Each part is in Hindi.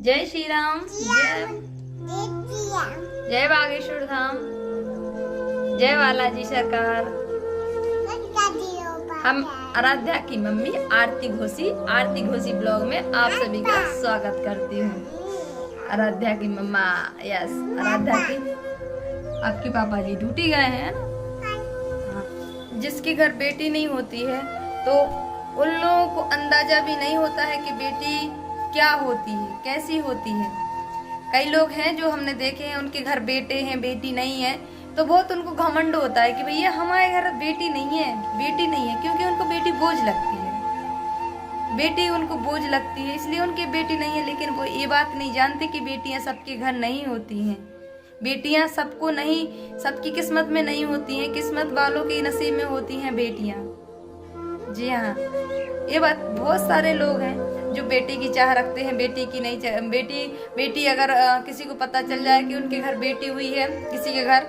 जय श्री राम। जय बागेश्वर धाम। जय बालाजी सरकार। हम आराध्या की मम्मी आरती घोषी ब्लॉग में आप सभी का स्वागत करती हूँ। आराध्या की मम्मा, यस, आराध्या की आपके पापा जी ड्यूटी गए हैं ना। जिसके घर बेटी नहीं होती है तो उन लोगों को अंदाजा भी नहीं होता है कि बेटी क्या होती है, कैसी होती है। कई लोग हैं जो हमने देखे हैं, उनके घर बेटे हैं, बेटी नहीं है, तो बहुत उनको घमंड होता है कि भैया हमारे घर बेटी नहीं है, क्योंकि उनको बेटी बोझ लगती है। बेटी उनको बोझ लगती है, इसलिए उनकी बेटी नहीं है। लेकिन वो ये बात नहीं जानते कि बेटियां सबके घर नहीं होती हैं। बेटियां सबको नहीं, सबकी किस्मत में नहीं होती हैं। किस्मत वालों के नसीब में होती हैं बेटियां। जी हाँ, ये बात बहुत सारे लोग हैं जो बेटी की चाह रखते हैं, बेटी की नहीं चाह। बेटी अगर किसी को पता चल जाए कि उनके घर बेटी हुई है, किसी के घर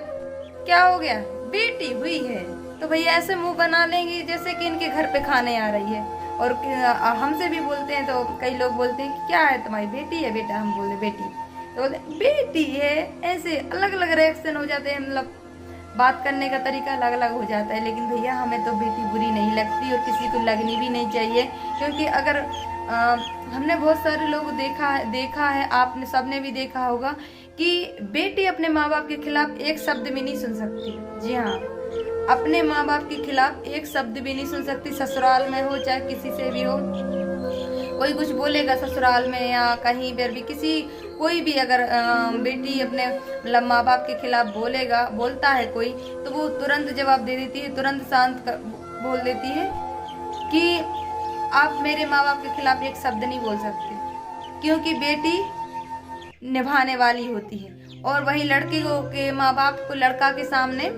क्या हो गया, बेटी हुई है, तो भैया ऐसे मुंह बना लेंगे जैसे कि इनके घर पे खाने आ रही है। और हमसे भी बोलते हैं तो कई लोग बोलते हैं कि क्या है तुम्हारी बेटी है बेटा, हम बोलते बेटी, तो बोलते बेटी है। ऐसे अलग अलग रिएक्शन हो जाते हैं, मतलब बात करने का तरीका अलग अलग हो जाता है। लेकिन भैया हमें तो बेटी बुरी नहीं लगती और किसी को लगनी भी नहीं चाहिए, क्योंकि अगर हमने बहुत सारे लोग देखा है, आपने सबने भी देखा होगा कि बेटी अपने माँ बाप के खिलाफ एक शब्द भी नहीं सुन सकती। जी हाँ, अपने माँ बाप के खिलाफ एक शब्द भी नहीं सुन सकती। ससुराल में हो चाहे किसी से भी हो, कोई कुछ बोलेगा ससुराल में या कहीं पर भी, कोई भी अगर बेटी अपने मतलब माँ बाप के खिलाफ बोलता है कोई, तो वो तुरंत जवाब दे देती है, तुरंत बोल देती है कि आप मेरे माँ बाप के खिलाफ एक शब्द नहीं बोल सकते, क्योंकि बेटी निभाने वाली होती है। और वही लड़के के माँ बाप को लड़का के सामने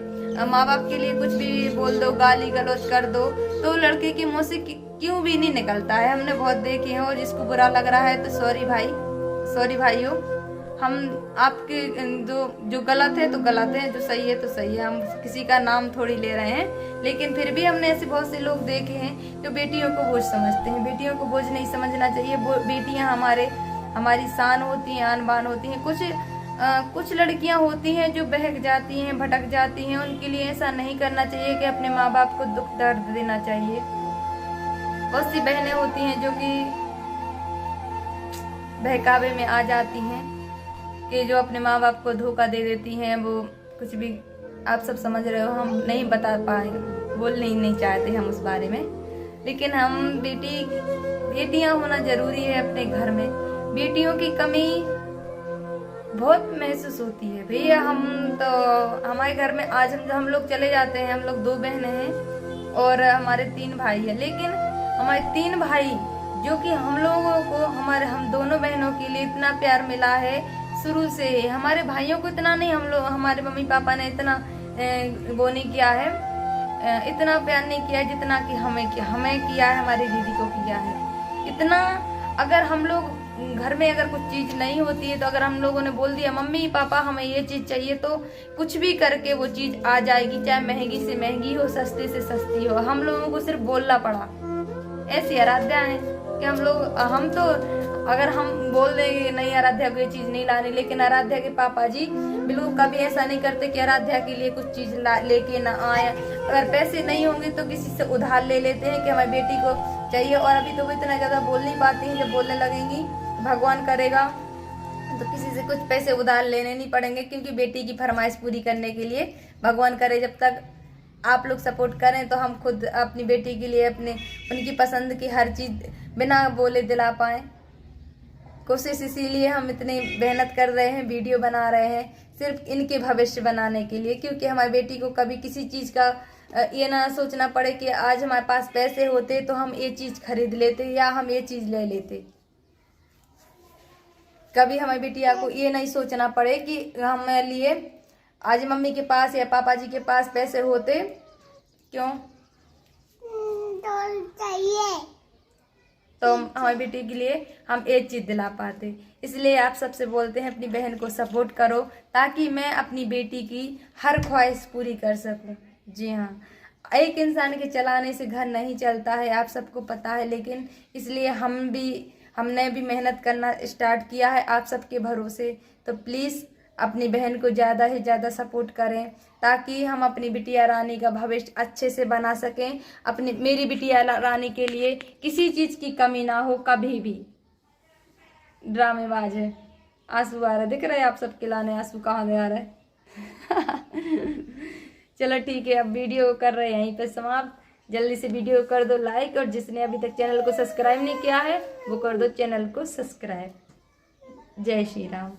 माँ बाप के लिए कुछ भी बोल दो, गाली गलौज कर दो, तो लड़के के मुंह से क्यों भी नहीं निकलता है। हमने बहुत देखे हैं। और जिसको बुरा लग रहा है तो सॉरी भाइयों, हम आपके जो गलत है तो गलत है, जो सही है तो सही है। हम किसी का नाम थोड़ी ले रहे हैं, लेकिन फिर भी हमने ऐसे बहुत से लोग देखे हैं जो बेटियों को बोझ समझते हैं। बेटियों को बोझ नहीं समझना चाहिए। बेटियां हमारी शान होती हैं, आन बान होती हैं। कुछ लड़कियां होती हैं जो बहक जाती हैं, भटक जाती हैं। उनके लिए ऐसा नहीं करना चाहिए कि अपने माँ बाप को दुख दर्द देना चाहिए। बहुत सी बहनें होती हैं जो कि बहकावे में आ जाती हैं, कि जो अपने माँ बाप को धोखा दे देती हैं। वो कुछ भी, आप सब समझ रहे हो, हम नहीं बता पाएंगे, बोलने ही नहीं चाहते हम उस बारे में। लेकिन हम बेटियां होना जरूरी है अपने घर में। बेटियों की कमी बहुत महसूस होती है भैया। हमारे घर में आज हम लोग चले जाते हैं, हम लोग 2 बहनें हैं और हमारे 3 भाई हैं। लेकिन हमारे 3 भाई जो कि हम लोगों को हम दोनों बहनों के लिए इतना प्यार मिला है शुरू से ही। हमारे भाइयों को इतना नहीं, हमारे मम्मी पापा ने इतना वो नहीं किया है, इतना प्यार नहीं किया है जितना कि हमें किया है, हमारी दीदी को किया है इतना। अगर हम लोग घर में अगर कुछ चीज नहीं होती है तो अगर हम लोगों ने बोल दिया मम्मी पापा हमें ये चीज चाहिए, तो कुछ भी करके वो चीज आ जाएगी, चाहे महंगी से महंगी हो, सस्ती से सस्ती हो। हम लोगों को सिर्फ बोलना पड़ा। ऐसी आराध्या है कि हम तो अगर हम बोल देंगे नहीं आराध्या को ये चीज नहीं लानी, लेकिन आराध्या के पापा जी बिल्कुल कभी ऐसा नहीं करते कि आराध्या के लिए कुछ चीज लेके ना आए। अगर पैसे नहीं होंगे तो किसी से उधार ले लेते हैं कि हमारी बेटी को चाहिए। और अभी तो वो इतना ज्यादा बोल नहीं पाती हैं, जब बोलने लगेंगी भगवान करेगा तो किसी से कुछ पैसे उधार लेने नहीं पड़ेंगे, क्योंकि बेटी की फरमाइश पूरी करने के लिए भगवान करे जब तक आप लोग सपोर्ट करें तो हम खुद अपनी बेटी के लिए उनकी पसंद की हर चीज बिना बोले दिला पाए। कोशिश इसीलिए हम इतनी मेहनत कर रहे हैं, वीडियो बना रहे हैं, सिर्फ इनके भविष्य बनाने के लिए, क्योंकि हमारी बेटी को कभी किसी चीज का ये ना सोचना पड़े कि आज हमारे पास पैसे होते तो हम ये चीज खरीद लेते या हम ये चीज ले लेते। कभी हमारी बेटिया को ये नहीं सोचना पड़े कि हमारे लिए आज मम्मी के पास या पापा जी के पास पैसे होते, क्यों तो हमारी बेटी के लिए हम एक चीज दिला पाते। इसलिए आप सबसे बोलते हैं अपनी बहन को सपोर्ट करो, ताकि मैं अपनी बेटी की हर ख्वाहिश पूरी कर सकूं। जी हाँ, एक इंसान के चलाने से घर नहीं चलता है, आप सबको पता है। लेकिन इसलिए हमने भी मेहनत करना स्टार्ट किया है आप सबके भरोसे। तो प्लीज़ अपनी बहन को ज़्यादा से ज़्यादा सपोर्ट करें ताकि हम अपनी बिटिया रानी का भविष्य अच्छे से बना सकें। मेरी बिटिया रानी के लिए किसी चीज़ की कमी ना हो कभी भी। ड्रामेबाज है, आंसू आ रहा है, दिख रहा है आप सबके लाने आंसू कहाँ से आ रहा है। चलो ठीक है, अब वीडियो कर रहे हैं यहीं पे समाप्त। जल्दी से वीडियो कर दो लाइक, और जिसने अभी तक चैनल को सब्सक्राइब नहीं किया है वो कर दो चैनल को सब्सक्राइब। जय श्री राम।